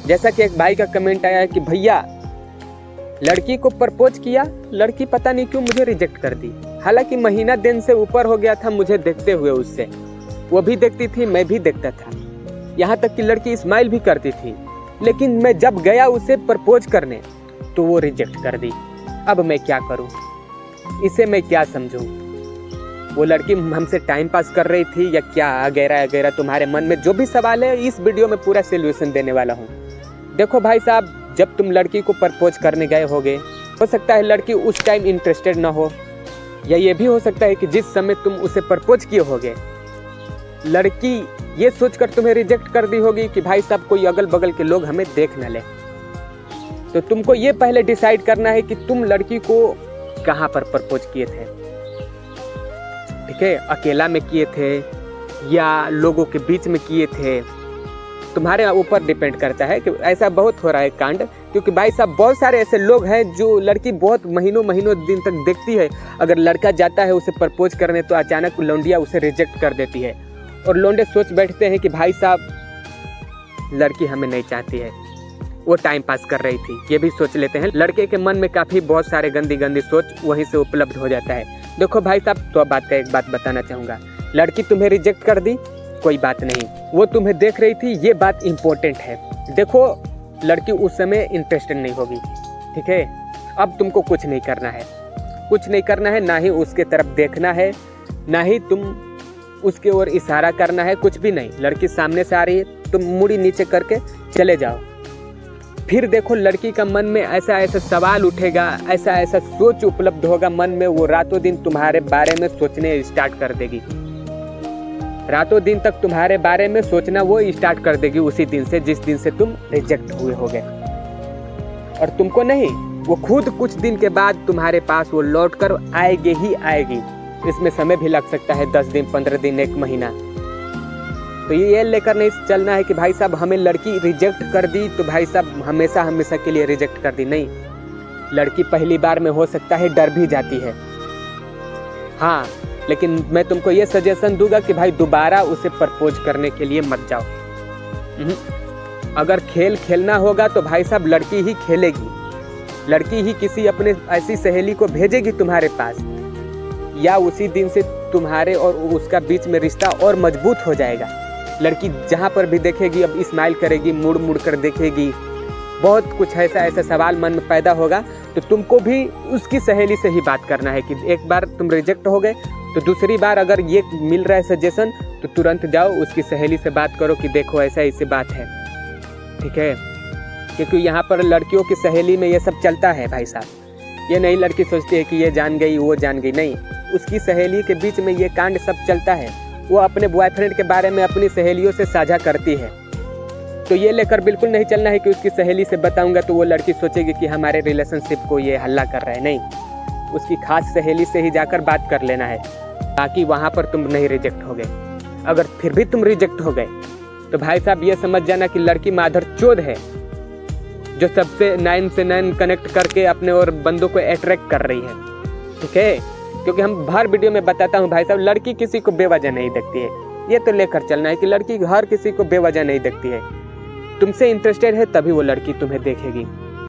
जैसा कि एक भाई का कमेंट आया है कि भैया लड़की को प्रपोज किया, लड़की पता नहीं क्यों मुझे रिजेक्ट कर दी। हालांकि महीना दिन से ऊपर हो गया था मुझे देखते हुए उससे, वो भी देखती थी मैं भी देखता था, यहाँ तक कि लड़की स्माइल भी करती थी। लेकिन मैं जब गया उसे प्रपोज करने तो वो रिजेक्ट कर दी। अब मैं क्या करूँ, इसे मैं क्या समझूँ? वो लड़की हमसे टाइम पास कर रही थी या क्या, वगैरह वगैरह। तुम्हारे मन में जो भी सवाल है इस वीडियो में पूरा सोल्यूशन देने वाला हूँ। देखो भाई साहब, जब तुम लड़की को प्रपोज करने गए होगे, हो सकता है लड़की उस टाइम इंटरेस्टेड ना हो, या ये भी हो सकता है कि जिस समय तुम उसे प्रपोज किए होगे लड़की ये सोचकर तुम्हें रिजेक्ट कर दी होगी कि भाई साहब कोई अगल बगल के लोग हमें देख न ले। तो तुमको ये पहले डिसाइड करना है कि तुम लड़की को कहाँ पर प्रपोज किए थे। ठीक है, अकेला में किए थे या लोगों के बीच में किए थे, तुम्हारे ऊपर डिपेंड करता है। कि ऐसा बहुत हो रहा है कांड, क्योंकि भाई साहब बहुत सारे ऐसे लोग हैं जो लड़की बहुत महीनों महीनों दिन तक देखती है। अगर लड़का जाता है उसे प्रपोज करने तो अचानक लौंडिया उसे रिजेक्ट कर देती है, और लौंडे सोच बैठते हैं कि भाई साहब लड़की हमें नहीं चाहती है, वो टाइम पास कर रही थी, ये भी सोच लेते हैं। लड़के के मन में काफ़ी बहुत सारे गंदी गंदी सोच वहीं से उपलब्ध हो जाता है। देखो भाई साहब, तो बात का एक बात बताना चाहूँगा, लड़की तुम्हें रिजेक्ट कर दी कोई बात नहीं, वो तुम्हें देख रही थी, ये बात इम्पोर्टेंट है। देखो लड़की उस समय इंटरेस्टेड नहीं होगी, ठीक है। अब तुमको कुछ नहीं करना है, कुछ नहीं करना है, ना ही उसके तरफ देखना है, ना ही तुम उसके ओर इशारा करना है, कुछ भी नहीं। लड़की सामने से आ रही है, तुम मुड़ी नीचे करके चले जाओ। फिर देखो लड़की का मन में ऐसा ऐसा सवाल उठेगा, ऐसा ऐसा सोच उपलब्ध होगा मन में, वो रातों दिन तुम्हारे बारे में सोचने स्टार्ट कर देगी। रातों दिन तक तुम्हारे बारे में सोचना वो स्टार्ट कर देगी उसी दिन से जिस दिन से तुम रिजेक्ट हुए होगे। और तुमको नहीं, वो खुद कुछ दिन के बाद तुम्हारे पास वो लौट कर आएगी ही आएगी। इसमें समय भी लग सकता है, 10 दिन 15 दिन 1 महीना। तो ये लेकर नहीं चलना है कि भाई साहब हमें लड़की रिजेक्ट कर दी तो भाई साहब हमेशा हमेशा के लिए रिजेक्ट कर दी। नहीं, लड़की पहली बार में हो सकता है डर भी जाती है, हाँ, लेकिन मैं तुमको ये सजेशन दूंगा कि भाई दोबारा उसे प्रपोज करने के लिए मत जाओ। अगर खेल खेलना होगा तो भाई साहब लड़की ही खेलेगी, लड़की ही किसी अपने ऐसी सहेली को भेजेगी तुम्हारे पास, या उसी दिन से तुम्हारे और उसका बीच में रिश्ता और मजबूत हो जाएगा। लड़की जहाँ पर भी देखेगी अब स्माइल करेगी, मुड़ मुड़ कर देखेगी, बहुत कुछ ऐसा ऐसा सवाल मन में पैदा होगा। तो तुमको भी उसकी सहेली से ही बात करना है कि एक बार तुम रिजेक्ट हो गए तो दूसरी बार अगर ये मिल रहा है सजेशन तो तुरंत जाओ उसकी सहेली से बात करो कि देखो ऐसा ऐसी बात है, ठीक है। क्योंकि यहाँ पर लड़कियों की सहेली में ये सब चलता है भाई साहब। ये नहीं लड़की सोचती है कि ये जान गई वो जान गई, नहीं, उसकी सहेली के बीच में ये कांड सब चलता है। वो अपने बॉयफ्रेंड के बारे में अपनी सहेलियों से साझा करती है। तो ये लेकर बिल्कुल नहीं चलना है कि उसकी सहेली से बताऊंगा तो वो लड़की सोचेगी कि हमारे रिलेशनशिप को ये हल्ला कर रहा है। नहीं, उसकी खास सहेली से ही जाकर बात कर लेना है, ताकि वहाँ पर तुम नहीं रिजेक्ट हो गए। अगर फिर भी तुम रिजेक्ट हो गए तो भाई साहब ये समझ जाना कि लड़की माधर चोद है, जो सबसे 9 से 9 कनेक्ट करके अपने और बंदों को अट्रैक्ट कर रही है, ठीक है। क्योंकि हम हर वीडियो में बताता हूँ भाई साहब, लड़की किसी को बेवजह नहीं देखती है। ये तो लेकर चलना है कि लड़की हर किसी को बेवजह नहीं देखती है। तुमसे इंटरेस्टेड है तभी वो लड़की तुम्हें देखेगी।